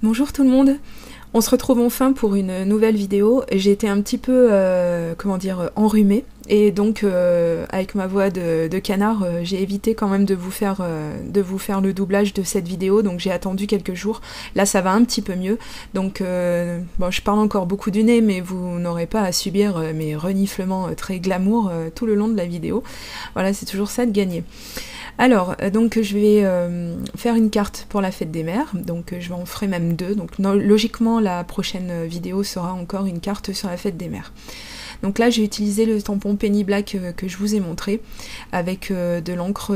Bonjour tout le monde, on se retrouve enfin pour une nouvelle vidéo. J'ai été un petit peu, enrhumée et donc avec ma voix de canard, j'ai évité quand même de vous faire le doublage de cette vidéo, donc j'ai attendu quelques jours. Là ça va un petit peu mieux, donc bon, je parle encore beaucoup du nez, mais vous n'aurez pas à subir mes reniflements très glamour tout le long de la vidéo. Voilà, c'est toujours ça de gagner. Alors, donc je vais faire une carte pour la fête des mères, donc je vais en ferai même deux, donc logiquement la prochaine vidéo sera encore une carte sur la fête des mères. Donc là j'ai utilisé le tampon Penny Black que je vous ai montré, avec de l'encre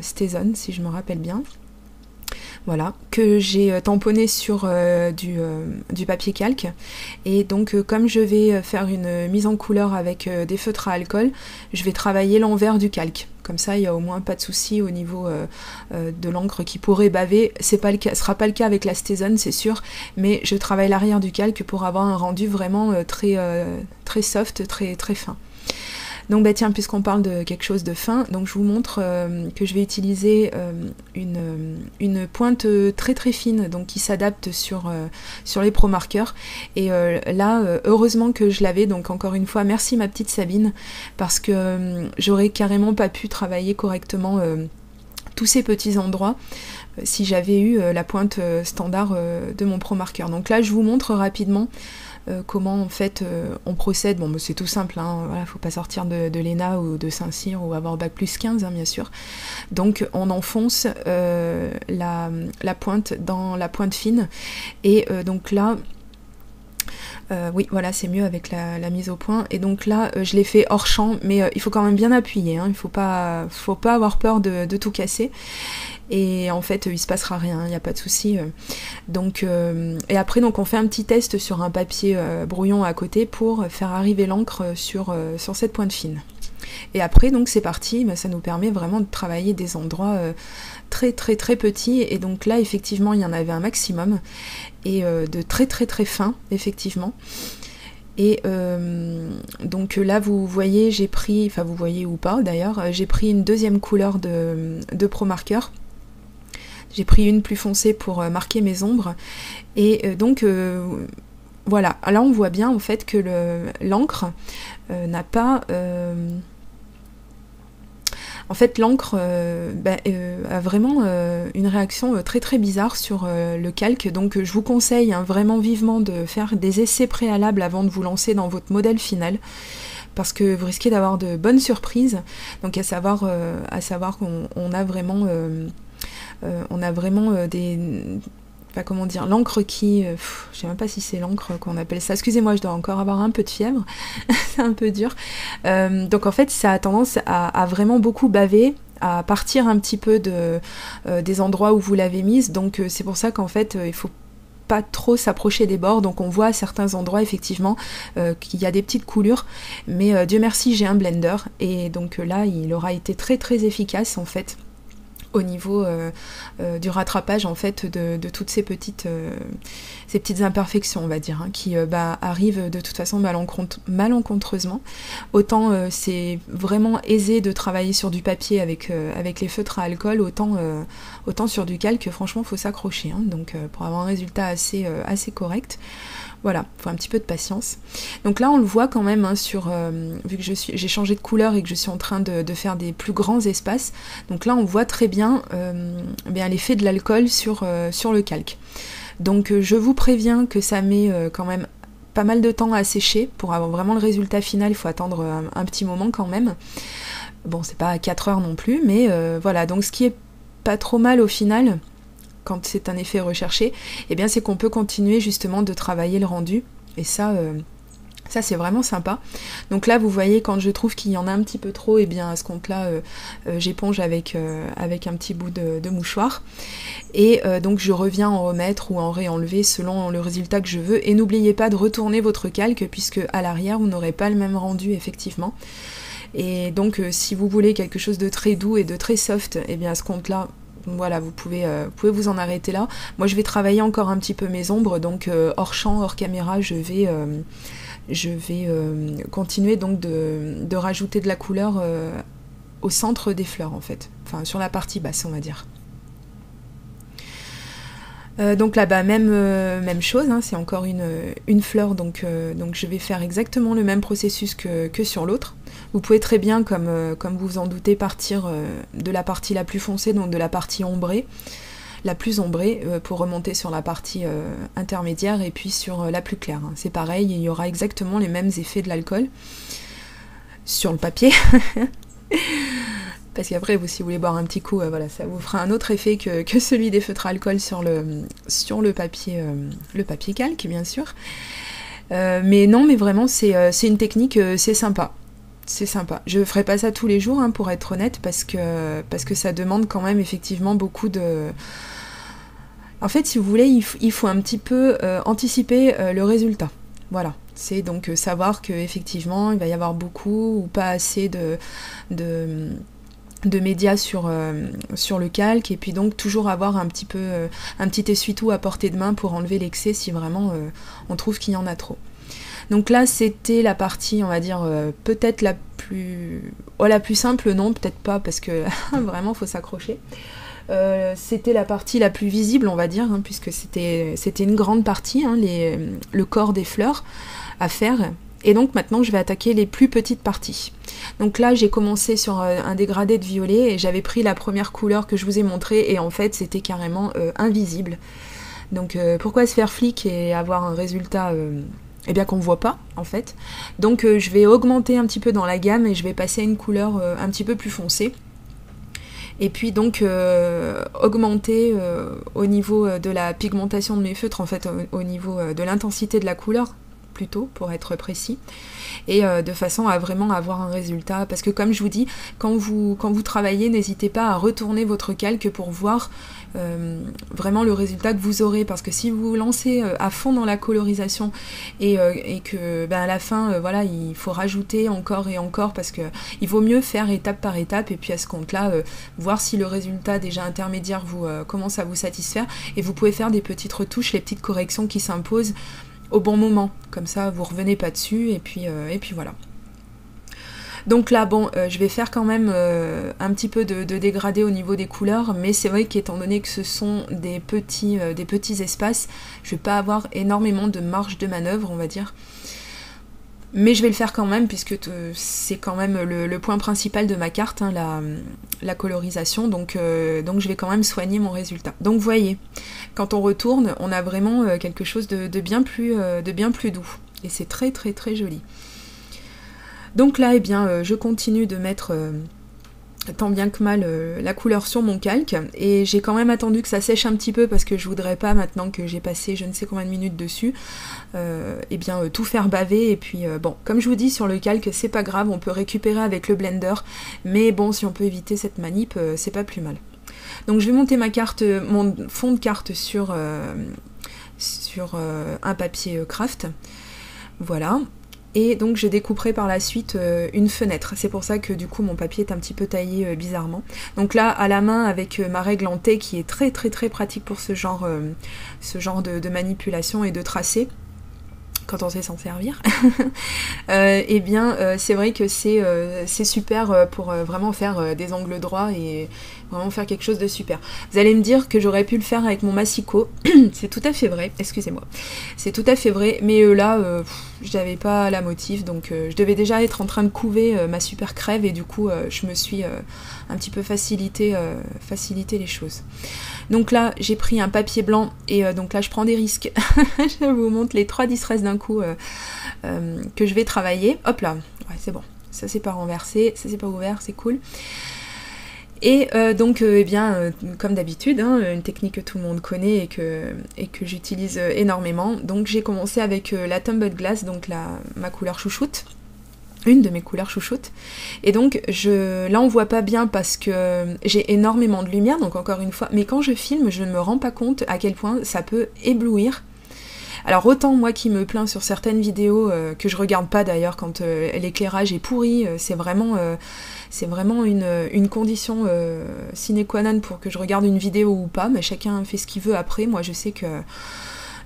Stézone si je me rappelle bien. Voilà, que j'ai tamponné sur du papier calque. Et donc comme je vais faire une mise en couleur avec des feutres à alcool, je vais travailler l'envers du calque. Comme ça, il n'y a au moins pas de souci au niveau de l'encre qui pourrait baver. Ce ne sera pas le cas avec la Stézone, c'est sûr, mais je travaille l'arrière du calque pour avoir un rendu vraiment très soft, très fin. Donc bah tiens, puisqu'on parle de quelque chose de fin, donc je vous montre que je vais utiliser une pointe très fine, donc qui s'adapte sur les Pro Markers. Et là, heureusement que je l'avais, donc encore une fois, merci ma petite Sabine, parce que j'aurais carrément pas pu travailler correctement tous ces petits endroits si j'avais eu la pointe standard de mon Pro Marker. Donc là, je vous montre rapidement comment en fait on procède. Bon, c'est tout simple, hein, voilà, faut pas sortir de l'ENA ou de Saint-Cyr ou avoir bac plus 15, hein, bien sûr. Donc on enfonce la pointe dans la pointe fine, et donc là oui, voilà, c'est mieux avec la mise au point. Et donc là, je l'ai fait hors champ, mais il faut quand même bien appuyer, hein, il faut pas avoir peur de tout casser. Et en fait, il se passera rien, il n'y a pas de souci. Donc, et après, donc, on fait un petit test sur un papier brouillon à côté pour faire arriver l'encre sur cette pointe fine. Et après, donc, c'est parti, ça nous permet vraiment de travailler des endroits très petits. Et donc là, effectivement, il y en avait un maximum, et de très fins, effectivement. Et donc là vous voyez, j'ai pris, enfin vous voyez ou pas d'ailleurs, j'ai pris une deuxième couleur de Pro Marker. J'ai pris une plus foncée pour marquer mes ombres. Et donc voilà, là on voit bien en fait que l'encre n'a pas... En fait, l'encre a vraiment une réaction très bizarre sur le calque, donc je vous conseille vraiment vivement de faire des essais préalables avant de vous lancer dans votre modèle final, parce que vous risquez d'avoir de bonnes surprises. Donc à savoir qu'on a vraiment, des... Enfin, comment dire, l'encre qui... je sais même pas si c'est l'encre qu'on appelle ça. Excusez-moi, je dois encore avoir un peu de fièvre. C'est un peu dur. Donc en fait, ça a tendance à vraiment beaucoup baver, à partir un petit peu des endroits où vous l'avez mise. Donc c'est pour ça qu'en fait, il faut pas trop s'approcher des bords. Donc on voit à certains endroits effectivement qu'il y a des petites coulures. Mais Dieu merci, j'ai un blender. Et donc là, il aura été très efficace en fait, au niveau du rattrapage en fait de toutes ces petites imperfections, on va dire, hein, qui arrivent de toute façon malencontreusement. Autant c'est vraiment aisé de travailler sur du papier avec les feutres à alcool, autant sur du calque, franchement faut s'accrocher, hein, donc pour avoir un résultat assez correct. Voilà, il faut un petit peu de patience. Donc là, on le voit quand même, hein, vu que j'ai changé de couleur et que je suis en train de faire des plus grands espaces. Donc là, on voit très bien l'effet de l'alcool sur le calque. Donc je vous préviens que ça met quand même pas mal de temps à sécher. Pour avoir vraiment le résultat final, il faut attendre un petit moment quand même. Bon, c'est pas 4 heures non plus, mais voilà. Donc ce qui est pas trop mal au final, quand c'est un effet recherché, eh bien c'est qu'on peut continuer justement de travailler le rendu, et ça c'est vraiment sympa. Donc là vous voyez, quand je trouve qu'il y en a un petit peu trop, et bien à ce compte là j'éponge avec un petit bout de mouchoir, et donc je reviens en remettre ou en réenlever selon le résultat que je veux. Et n'oubliez pas de retourner votre calque, puisque à l'arrière vous n'aurez pas le même rendu effectivement. Et donc si vous voulez quelque chose de très doux et de très soft, et bien à ce compte là, voilà, vous pouvez vous en arrêter là. Moi je vais travailler encore un petit peu mes ombres, donc hors champ, hors caméra, je vais continuer donc de rajouter de la couleur au centre des fleurs en fait, enfin sur la partie basse on va dire. Donc là-bas, même chose, hein, c'est encore une fleur, donc je vais faire exactement le même processus que sur l'autre. Vous pouvez très bien, comme vous vous en doutez, partir de la partie la plus foncée, donc de la partie ombrée, la plus ombrée, pour remonter sur la partie intermédiaire et puis sur la plus claire. Hein. C'est pareil, il y aura exactement les mêmes effets de l'alcool sur le papier. Parce qu'après, si vous voulez boire un petit coup, voilà, ça vous fera un autre effet que celui des feutres à alcool sur le papier calque, bien sûr. Mais non, mais vraiment, c'est une technique, c'est sympa. C'est sympa. Je ferai pas ça tous les jours, hein, pour être honnête, parce que ça demande quand même effectivement beaucoup de... En fait, si vous voulez, il faut un petit peu anticiper le résultat. Voilà. C'est donc savoir qu'effectivement, il va y avoir beaucoup ou pas assez de médias sur le calque, et puis donc toujours avoir un petit essuie-tout à portée de main pour enlever l'excès si vraiment on trouve qu'il y en a trop. Donc là c'était la partie, on va dire, peut-être la plus simple, non peut-être pas, parce que vraiment faut s'accrocher. C'était la partie la plus visible, on va dire, hein, puisque c'était une grande partie, hein, le corps des fleurs à faire. Et donc maintenant je vais attaquer les plus petites parties. Donc là j'ai commencé sur un dégradé de violet et j'avais pris la première couleur que je vous ai montrée, et en fait c'était carrément invisible. Donc pourquoi se faire flic et avoir un résultat eh bien qu'on ne voit pas en fait. Donc je vais augmenter un petit peu dans la gamme et je vais passer à une couleur un petit peu plus foncée. Et puis donc augmenter au niveau de la pigmentation de mes feutres, en fait au niveau de l'intensité de la couleur, plutôt, pour être précis, et de façon à vraiment avoir un résultat, parce que comme je vous dis, quand vous travaillez, n'hésitez pas à retourner votre calque pour voir vraiment le résultat que vous aurez, parce que si vous vous lancez à fond dans la colorisation et que à la fin voilà, il faut rajouter encore et encore, parce que il vaut mieux faire étape par étape, et puis à ce compte-là voir si le résultat déjà intermédiaire commence à vous satisfaire, et vous pouvez faire des petites retouches, les petites corrections qui s'imposent au bon moment, comme ça vous revenez pas dessus, et puis voilà. Donc là bon, je vais faire quand même un petit peu de dégradé au niveau des couleurs, mais c'est vrai qu'étant donné que ce sont des petits espaces, je vais pas avoir énormément de marge de manœuvre, on va dire. Mais je vais le faire quand même, puisque c'est quand même le point principal de ma carte, hein, la colorisation, donc je vais quand même soigner mon résultat. Donc vous voyez, quand on retourne, on a vraiment quelque chose de bien plus doux, et c'est très très très joli. Donc là, eh bien, je continue de mettre tant bien que mal la couleur sur mon calque, et j'ai quand même attendu que ça sèche un petit peu, parce que je voudrais pas, maintenant que j'ai passé je ne sais combien de minutes dessus, eh bien tout faire baver. Et puis bon, comme je vous dis, sur le calque c'est pas grave, on peut récupérer avec le blender, mais bon, si on peut éviter cette manip, c'est pas plus mal. Donc je vais monter mon fond de carte sur un papier craft, voilà. Et donc je découperai par la suite une fenêtre. C'est pour ça que du coup mon papier est un petit peu taillé bizarrement. Donc là, à la main, avec ma règle en T, qui est très très très pratique pour ce genre de manipulation et de tracé, quand on sait s'en servir, eh bien c'est vrai que c'est super pour vraiment faire des angles droits et vraiment faire quelque chose de super. Vous allez me dire que j'aurais pu le faire avec mon massicot, c'est tout à fait vrai, excusez-moi, c'est tout à fait vrai, mais là j'avais pas la motive, donc je devais déjà être en train de couver ma super crève, et du coup je me suis un petit peu facilité les choses. Donc là j'ai pris un papier blanc, et donc là je prends des risques. Je vous montre les 3 distresses d'un coup que je vais travailler. Hop là, ouais, c'est bon, ça c'est pas renversé, ça c'est pas ouvert, c'est cool. Et donc eh bien comme d'habitude, hein, une technique que tout le monde connaît et que j'utilise énormément. Donc j'ai commencé avec la Tumbled Glass, donc ma couleur chouchoute, une de mes couleurs chouchoutes, et donc là on voit pas bien parce que j'ai énormément de lumière, donc encore une fois, mais quand je filme je ne me rends pas compte à quel point ça peut éblouir. Alors autant moi qui me plains sur certaines vidéos, que je regarde pas d'ailleurs quand l'éclairage est pourri, c'est vraiment une condition sine qua non pour que je regarde une vidéo ou pas, mais chacun fait ce qu'il veut après. Moi je sais que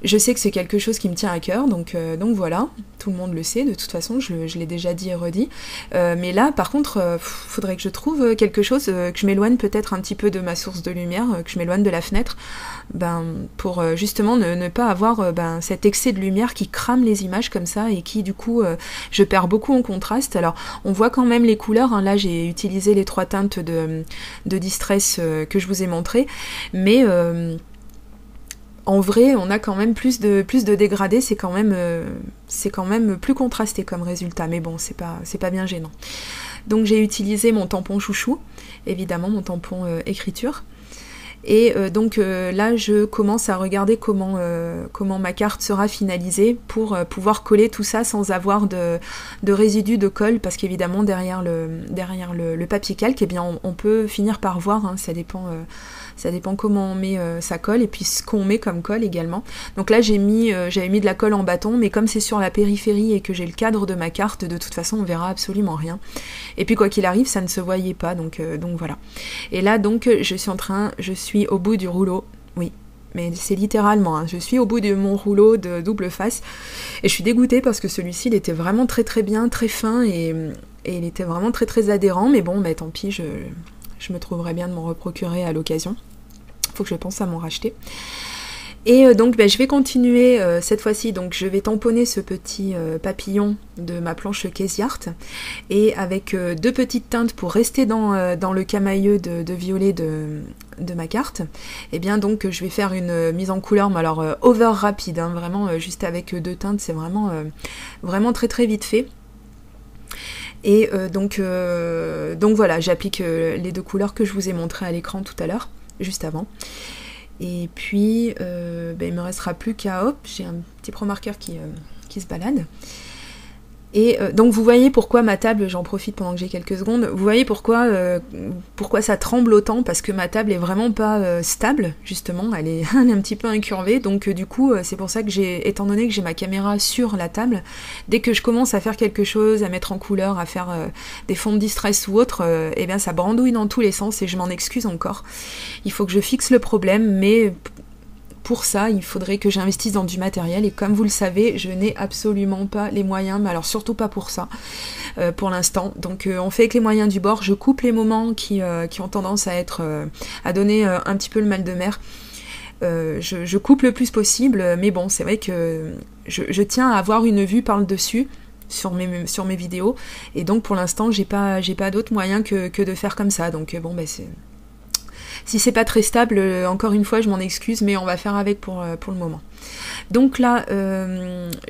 Je sais que c'est quelque chose qui me tient à cœur, donc voilà, tout le monde le sait, de toute façon, je l'ai déjà dit et redit. Mais là, par contre, faudrait que je trouve quelque chose, que je m'éloigne peut-être un petit peu de ma source de lumière, que je m'éloigne de la fenêtre, pour justement ne pas avoir cet excès de lumière qui crame les images comme ça, et qui, du coup, je perds beaucoup en contraste. Alors, on voit quand même les couleurs, hein. Là, j'ai utilisé les 3 teintes de Distress que je vous ai montré, mais... en vrai, on a quand même plus de dégradés, c'est quand même plus contrasté comme résultat, mais bon, c'est pas bien gênant. Donc j'ai utilisé mon tampon chouchou, évidemment, mon tampon écriture. Et donc là, je commence à regarder comment ma carte sera finalisée pour pouvoir coller tout ça sans avoir de résidus de colle, parce qu'évidemment, derrière le papier calque, eh bien, on peut finir par voir, hein, ça dépend comment on met sa colle, et puis ce qu'on met comme colle également. Donc là, j'avais mis de la colle en bâton, mais comme c'est sur la périphérie et que j'ai le cadre de ma carte, de toute façon, on verra absolument rien. Et puis quoi qu'il arrive, ça ne se voyait pas, donc voilà. Et là, donc, je suis au bout du rouleau, oui. Mais c'est littéralement, hein, je suis au bout de mon rouleau de double face, et je suis dégoûtée parce que celui-ci, il était vraiment très très bien, très fin, et il était vraiment très très adhérent, mais bon, tant pis, je me trouverai bien de m'en reprocurer à l'occasion. Faut que je pense à m'en racheter. Et donc je vais continuer cette fois-ci, donc je vais tamponner ce petit papillon de ma planche Casey Art, et avec 2 petites teintes pour rester dans le camailleux de violet de ma carte, et bien donc je vais faire une mise en couleur, mais alors over rapide, hein, vraiment juste avec 2 teintes, c'est vraiment très très vite fait. Et donc voilà, j'applique les 2 couleurs que je vous ai montrées à l'écran tout à l'heure, juste avant. Et puis il me restera plus qu'à, hop, j'ai un petit pro marqueur qui se balade. Et donc vous voyez pourquoi ma table, j'en profite pendant que j'ai quelques secondes, vous voyez pourquoi ça tremble autant, parce que ma table est vraiment pas stable, justement, elle est un petit peu incurvée, donc du coup c'est pour ça que étant donné que j'ai ma caméra sur la table, dès que je commence à faire quelque chose, à mettre en couleur, à faire des fonds de distress ou autre, et bien ça brandouille dans tous les sens, et je m'en excuse encore. Il faut que je fixe le problème, mais... pour ça, il faudrait que j'investisse dans du matériel, et comme vous le savez, je n'ai absolument pas les moyens, mais alors surtout pas pour ça, pour l'instant. Donc on fait avec les moyens du bord, je coupe les moments qui ont tendance à donner un petit peu le mal de mer. Je coupe le plus possible, mais bon, c'est vrai que je tiens à avoir une vue par le dessus sur mes vidéos, et donc pour l'instant, j'ai pas d'autre moyen que de faire comme ça. Donc bon, si c'est pas très stable, encore une fois, je m'en excuse, mais on va faire avec pour le moment. Donc là,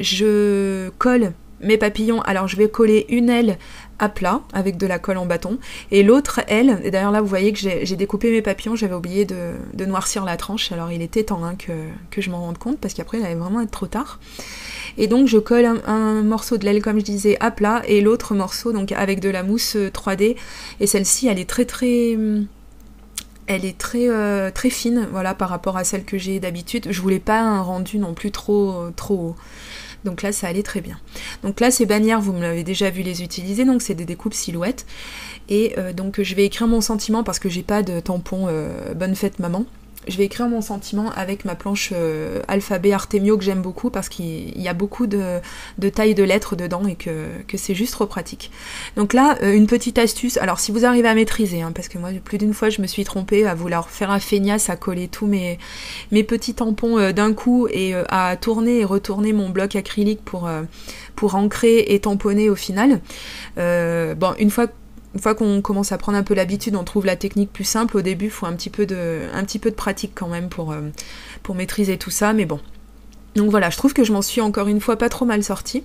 je colle mes papillons. Alors, je vais coller une aile à plat avec de la colle en bâton, et l'autre aile, et d'ailleurs là, vous voyez que j'ai découpé mes papillons, j'avais oublié de noircir la tranche, alors il était temps, hein, que je m'en rende compte, parce qu'après, il allait vraiment être trop tard. Et donc, je colle un morceau de l'aile, comme je disais, à plat, et l'autre morceau, donc avec de la mousse 3D, et celle-ci, elle est très fine, voilà, par rapport à celle que j'ai d'habitude. Je voulais pas un rendu non plus trop haut. Donc là, ça allait très bien. Donc là, ces bannières, vous me l'avez déjà vu les utiliser, donc c'est des découpes silhouettes. Et donc je vais écrire mon sentiment, parce que j'ai pas de tampon Bonne fête maman. Je vais écrire mon sentiment avec ma planche alphabet Artemio, que j'aime beaucoup, parce qu'il y a beaucoup de tailles de lettres dedans, et que c'est juste trop pratique. Donc là, une petite astuce, alors si vous arrivez à maîtriser, hein, parce que moi plus d'une fois je me suis trompée à vouloir faire un feignasse, à coller tous mes petits tampons d'un coup, et à tourner et retourner mon bloc acrylique pour ancrer et tamponner au final. Bon, une fois qu'on commence à prendre un peu l'habitude, on trouve la technique plus simple. Au début, il faut un petit peu de pratique quand même pour maîtriser tout ça, mais bon. Donc voilà, je trouve que je m'en suis encore une fois pas trop mal sortie.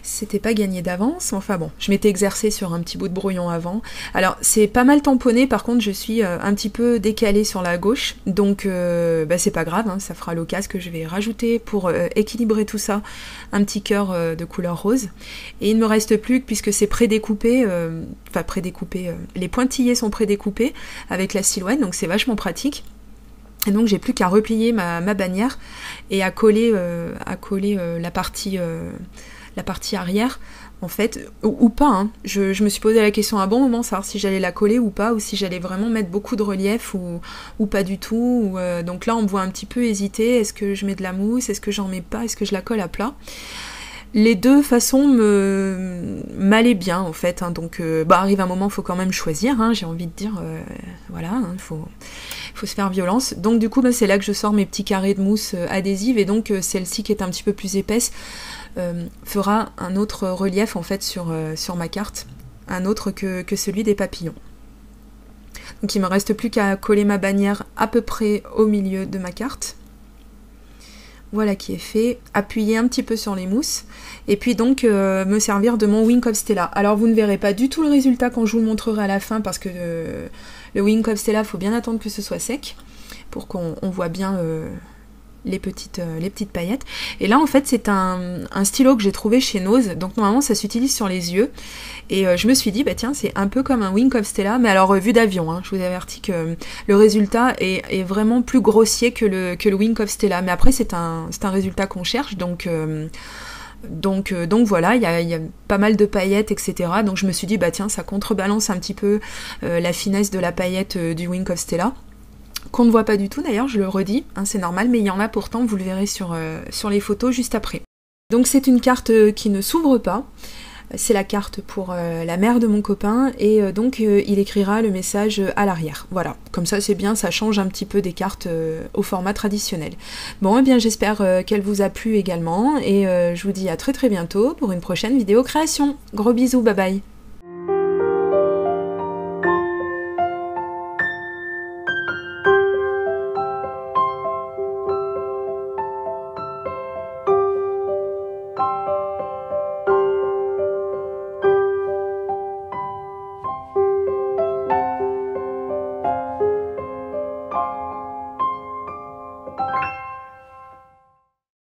C'était pas gagné d'avance, enfin bon, je m'étais exercée sur un petit bout de brouillon avant. Alors, c'est pas mal tamponné, par contre, je suis un petit peu décalée sur la gauche, donc c'est pas grave, hein, ça fera l'occasion que je vais rajouter pour équilibrer tout ça, un petit cœur de couleur rose. Et il ne me reste plus que, puisque c'est prédécoupé, les pointillés sont prédécoupés avec la silhouette, donc c'est vachement pratique. Et donc j'ai plus qu'à replier ma bannière et à coller la partie arrière en fait, ou pas, hein. Je me suis posé la question à un bon moment, savoir si j'allais la coller ou pas, ou si j'allais vraiment mettre beaucoup de relief ou pas du tout. Donc là, on me voit un petit peu hésiter, est-ce que je mets de la mousse, est-ce que j'en mets pas, est-ce que je la colle à plat? Les deux façons m'allaient bien en fait, hein. Donc arrive un moment, il faut quand même choisir, hein, j'ai envie de dire, voilà, hein, faut se faire violence. Donc du coup, c'est là que je sors mes petits carrés de mousse adhésive, et donc celle-ci qui est un petit peu plus épaisse fera un autre relief en fait sur ma carte, un autre que celui des papillons. Donc il me reste plus qu'à coller ma bannière à peu près au milieu de ma carte. Voilà qui est fait, appuyer un petit peu sur les mousses, et puis donc me servir de mon Wink of Stella. Alors vous ne verrez pas du tout le résultat quand je vous le montrerai à la fin, parce que le Wink of Stella, il faut bien attendre que ce soit sec, pour qu'on voit bien les petites paillettes. Et là en fait c'est un stylo que j'ai trouvé chez Nose, donc normalement ça s'utilise sur les yeux, et je me suis dit tiens, c'est un peu comme un Wink of Stella, mais alors vu d'avion, hein. Je vous avertis que le résultat est vraiment plus grossier que le Wink of Stella, mais après c'est un résultat qu'on cherche, donc voilà, il y a pas mal de paillettes, etc. Donc je me suis dit tiens, ça contrebalance un petit peu la finesse de la paillette du Wink of Stella, qu'on ne voit pas du tout d'ailleurs, je le redis, hein, c'est normal, mais il y en a pourtant, vous le verrez sur les photos juste après. Donc c'est une carte qui ne s'ouvre pas, c'est la carte pour la mère de mon copain, et donc il écrira le message à l'arrière. Voilà, comme ça c'est bien, ça change un petit peu des cartes au format traditionnel. Bon, bien j'espère qu'elle vous a plu également, et je vous dis à très très bientôt pour une prochaine vidéo création. Gros bisous, bye bye.